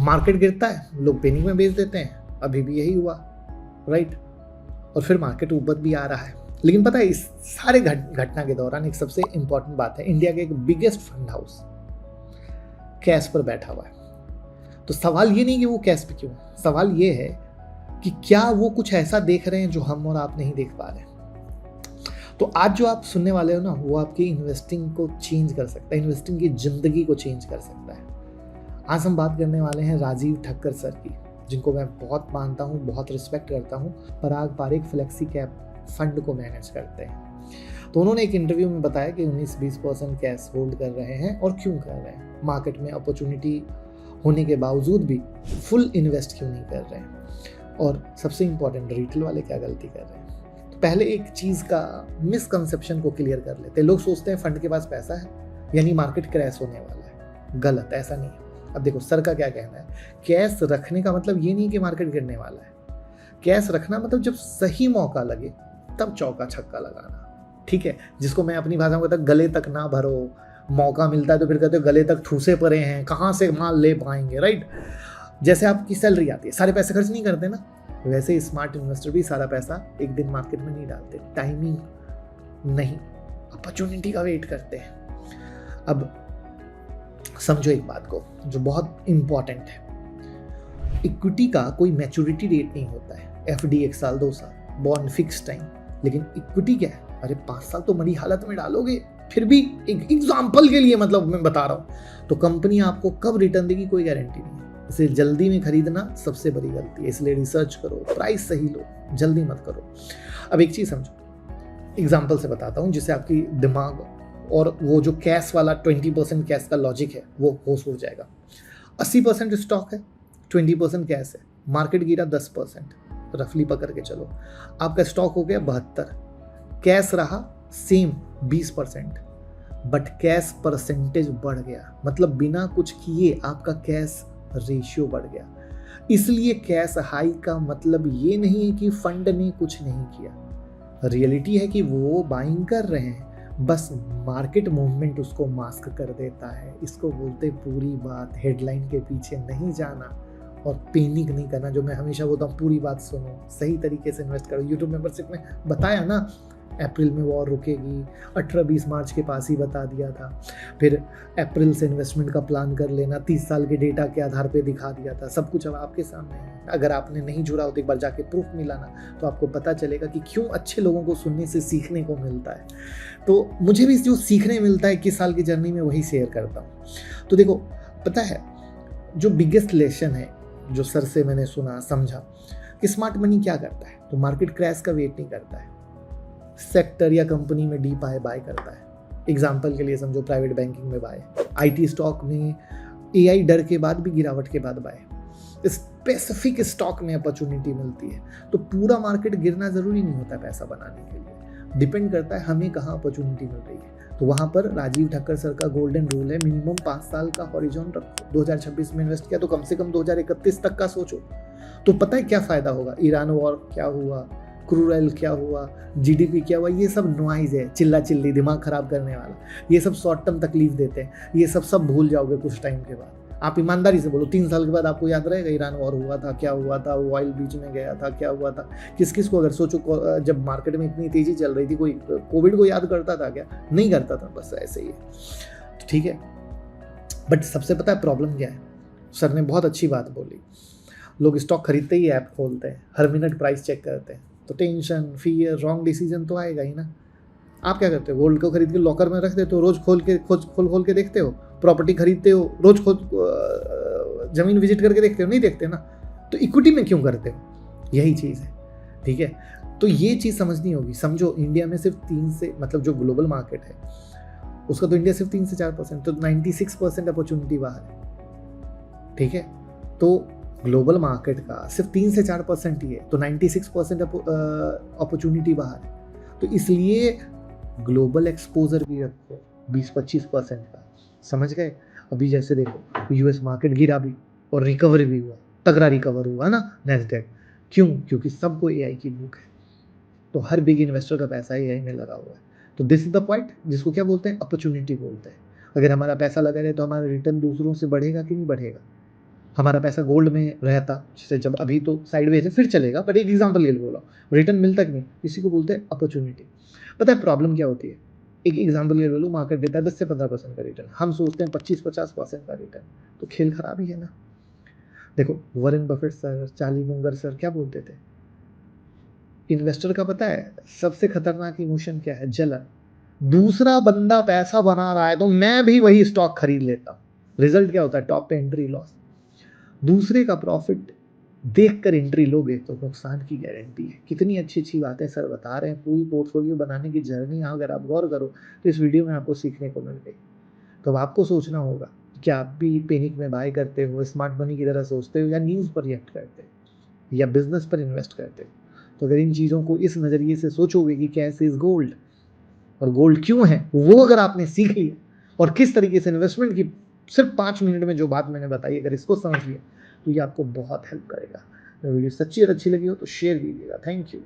Market गिरता है, लोग पेनिक में बेच देते हैं, अभी भी यही हुआ, राइट। और फिर मार्केट ऊपर भी आ रहा है। लेकिन पता है, इस सारे घटना के दौरान एक सबसे इंपॉर्टेंट बात है, इंडिया के एक बिगेस्ट फंड हाउस कैश पर बैठा हुआ है। तो सवाल ये नहीं कि वो कैश पे क्यों, सवाल ये है कि क्या वो कुछ ऐसा देख रहे हैं जो हम और आप नहीं देख पा रहे हैं। तो आज जो आप सुनने वाले हो ना, वो आपकी इन्वेस्टिंग को चेंज कर सकता है, इन्वेस्टिंग की जिंदगी को चेंज कर सकता है। आज हम बात करने वाले हैं राजीव ठक्कर सर की, जिनको मैं बहुत मानता हूँ, बहुत रिस्पेक्ट करता हूँ। पराग पारिक फ्लेक्सी कैप फंड को मैनेज करते हैं। तो उन्होंने एक इंटरव्यू में बताया कि 19-20% कैश होल्ड कर रहे हैं। और क्यों कर रहे हैं? मार्केट में अपॉर्चुनिटी होने के बावजूद भी फुल इन्वेस्ट क्यों नहीं कर रहे हैं? और सबसे इंपॉर्टेंट, रिटेल वाले क्या गलती कर रहे हैं? तो पहले एक चीज़ का मिसकंसेप्शन को क्लियर कर लेते हैं। लोग सोचते हैं फंड के पास पैसा है यानी मार्केट क्रैश होने वाला है। गलत, ऐसा नहीं है। अब देखो सर का क्या कहना है, कैश रखने का मतलब ये नहीं कि मार्केट गिरने वाला है। कैश रखना मतलब जब सही मौका लगे तब चौका छक्का लगाना, ठीक है। जिसको मैं अपनी भाषा में कहता हूँ, गले तक ना भरो, मौका मिलता है तो फिर कहते हो गले तक ठूसे पड़े हैं, कहाँ से माल ले पाएंगे, राइट। जैसे आपकी सैलरी आती है, सारे पैसे खर्च नहीं करते ना, वैसे स्मार्ट इन्वेस्टर भी सारा पैसा एक दिन मार्केट में नहीं डालते, टाइमिंग नहीं, अपॉर्चुनिटी का वेट करते हैं। अब समझो एक बात को जो बहुत इंपॉर्टेंट है, इक्विटी का कोई मैच्योरिटी डेट नहीं होता है। एफडी 1 साल 2 साल, बॉन्ड फिक्स टाइम, लेकिन इक्विटी क्या है, अरे 5 साल तो मरी हालत में डालोगे। फिर भी एक एग्जाम्पल के लिए मतलब मैं बता रहा हूँ, तो कंपनी आपको कब रिटर्न देगी कोई गारंटी नहीं है। इसे जल्दी में खरीदना सबसे बड़ी गलती है, इसलिए रिसर्च करो, प्राइस सही लो, जल्दी मत करो। अब एक चीज समझो, एग्जाम्पल से बताता हूँ जिससे आपकी दिमाग और वो जो कैश वाला 20% कैश का लॉजिक है वो होश हो जाएगा। 80% स्टॉक है, 20% कैश है, मार्केट गिरा 10%, रफली पकड़ के चलो, आपका स्टॉक हो गया 72, कैश रहा सेम 20%, बट कैश परसेंटेज बढ़ गया, मतलब बिना कुछ किए आपका कैश रेशियो बढ़ गया। इसलिए कैश हाई का मतलब ये नहीं है कि फंड ने कुछ नहीं किया, रियलिटी है कि वो बाइंग कर रहे हैं, बस मार्केट मूवमेंट उसको मास्क कर देता है। इसको बोलते पूरी बात, हेडलाइन के पीछे नहीं जाना और पैनिक नहीं करना। जो मैं हमेशा बोलता हूँ, पूरी बात सुनो, सही तरीके से इन्वेस्ट करो। यूट्यूब मेंबरशिप में बताया ना, अप्रैल में वॉर रुकेगी, 18-20 मार्च के पास ही बता दिया था। फिर अप्रैल से इन्वेस्टमेंट का प्लान कर लेना, 30 साल के डेटा के आधार पे दिखा दिया था। सब कुछ अब आपके सामने है। अगर आपने नहीं जुड़ा हो तो एक बार जाके प्रूफ मिलाना, तो आपको पता चलेगा कि क्यों अच्छे लोगों को सुनने से सीखने को मिलता है। तो मुझे भी जो सीखने मिलता है 21 साल की जर्नी में, वही शेयर करता हूँ। तो देखो, पता है जो बिगेस्ट लेसन है जो सर से मैंने सुना समझा कि स्मार्ट मनी क्या करता है, तो मार्केट क्रैश का वेट नहीं करता है, सेक्टर या कंपनी में डीप बाय करता है। एग्जाम्पल के लिए समझो, प्राइवेट बैंकिंग में बाय, आईटी स्टॉक में एआई डर के बाद भी गिरावट के बाद बाय, स्पेसिफिक स्टॉक में अपॉर्चुनिटी मिलती है। तो पूरा मार्केट गिरना जरूरी नहीं होता पैसा बनाने के लिए, डिपेंड करता है हमें कहाँ अपॉर्चुनिटी मिल रही है। तो वहाँ पर राजीव ठक्कर सर का गोल्डन रूल है, मिनिमम 5 साल का हॉरिजॉन रखो। 2026 में इन्वेस्ट किया तो कम से कम 2031 तक का सोचो। तो पता है क्या फायदा होगा? ईरान वॉर क्या हुआ, क्रूड ऑयल क्या हुआ, जीडीपी क्या हुआ, ये सब नॉइज है, चिल्ला चिल्ली, दिमाग खराब करने वाला। ये सब शॉर्ट टर्म तकलीफ देते हैं, ये सब भूल जाओगे कुछ टाइम के बाद। आप ईमानदारी से बोलो, 3 साल के बाद आपको याद रहेगा ईरान वॉर हुआ था, क्या हुआ था, वो ऑयल बीच में गया था, क्या हुआ था? किस किस को, अगर सोचो जब मार्केट में इतनी तेजी चल रही थी, कोई कोविड को याद करता था क्या? नहीं करता था, बस ऐसे ही है। ठीक है, बट सबसे पता है प्रॉब्लम क्या है? सर ने बहुत अच्छी बात बोली, लोग स्टॉक खरीदते ही ऐप खोलते हैं, हर मिनट प्राइस चेक करते हैं, तो टेंशन, फियर, रॉन्ग डिसीजन तो आएगा ही ना। आप क्या करते हो? गोल्ड को खरीद के लॉकर में रख देते हो, रोज खोल के देखते हो। प्रॉपर्टी खरीदते हो, रोज जमीन विजिट करके देखते हो? नहीं देखते ना। तो इक्विटी में क्यों करते हो? यही चीज़ है, ठीक है। तो ये चीज़ समझनी होगी। समझो, इंडिया में सिर्फ 3 से, मतलब जो ग्लोबल मार्केट है उसका, तो इंडिया सिर्फ 3 से 4%, तो 96% अपॉर्चुनिटी बाहर है, ठीक है। तो ग्लोबल मार्केट का सिर्फ 3 से 4% ही है, तो 96% अपॉर्चुनिटी बाहर है। तो इसलिए ग्लोबल एक्सपोजर भी रखो 20-25% का, समझ गए। अभी जैसे देखो, यूएस मार्केट गिरा भी और रिकवर भी हुआ, तगड़ा रिकवर हुआ ना नैस्डैक। क्यों? क्योंकि सबको एआई की भूख है, तो हर बिग इन्वेस्टर का पैसा एआई में लगा हुआ है। तो दिस इज द पॉइंट, जिसको क्या बोलते हैं? अपॉर्चुनिटी बोलते हैं। अगर हमारा पैसा लगा रहे तो हमारा रिटर्न दूसरों से बढ़ेगा कि नहीं बढ़ेगा? हमारा पैसा गोल्ड में रहता, जैसे जब अभी तो साइडवेज है, फिर चलेगा, बट एक एग्जांपल ले लो, बोला रिटर्न मिलता कि नहीं, किसी को बोलते हैं अपॉर्चुनिटी। पता है प्रॉब्लम क्या होती है, एक एग्जांपल ले लो, मार्केट देता है 10 से 15% का रिटर्न, हम सोचते हैं 25-50% का रिटर्न, तो खेल खराब ही है ना। देखो Warren Buffett sir, Charlie Munger sir क्या बोलते थे, इन्वेस्टर का पता है सबसे खतरनाक इमोशन क्या है, जलन। दूसरा बंदा पैसा बना रहा है तो मैं भी वही स्टॉक खरीद लेता, रिजल्ट क्या होता है, टॉप पे एंट्री लॉस। दूसरे का प्रॉफिट देखकर एंट्री लोगे तो नुकसान की गारंटी है। कितनी अच्छी अच्छी बातें सर बता रहे हैं, पूरी पोर्टफोलियो बनाने की जर्नी अगर आप गौर करो तो इस वीडियो में आपको सीखने को मिल गई। तो अब आपको सोचना होगा क्या आप भी पैनिक में बाय करते हो, स्मार्ट मनी की तरह सोचते हो, या न्यूज़ पर रिएक्ट करते हो, या बिजनेस पर इन्वेस्ट करते हो। तो अगर इन चीज़ों को इस नज़रिए से सोचोगे कि कैसे इज गोल्ड और गोल्ड क्यों है, वो अगर आपने सीख लिया और किस तरीके से इन्वेस्टमेंट की सिर्फ 5 मिनट में जो बात मैंने बताई, अगर इसको समझ लिया तो ये आपको बहुत हेल्प करेगा। वीडियो सच्ची और अच्छी लगी हो तो शेयर कीजिएगा। Thank you.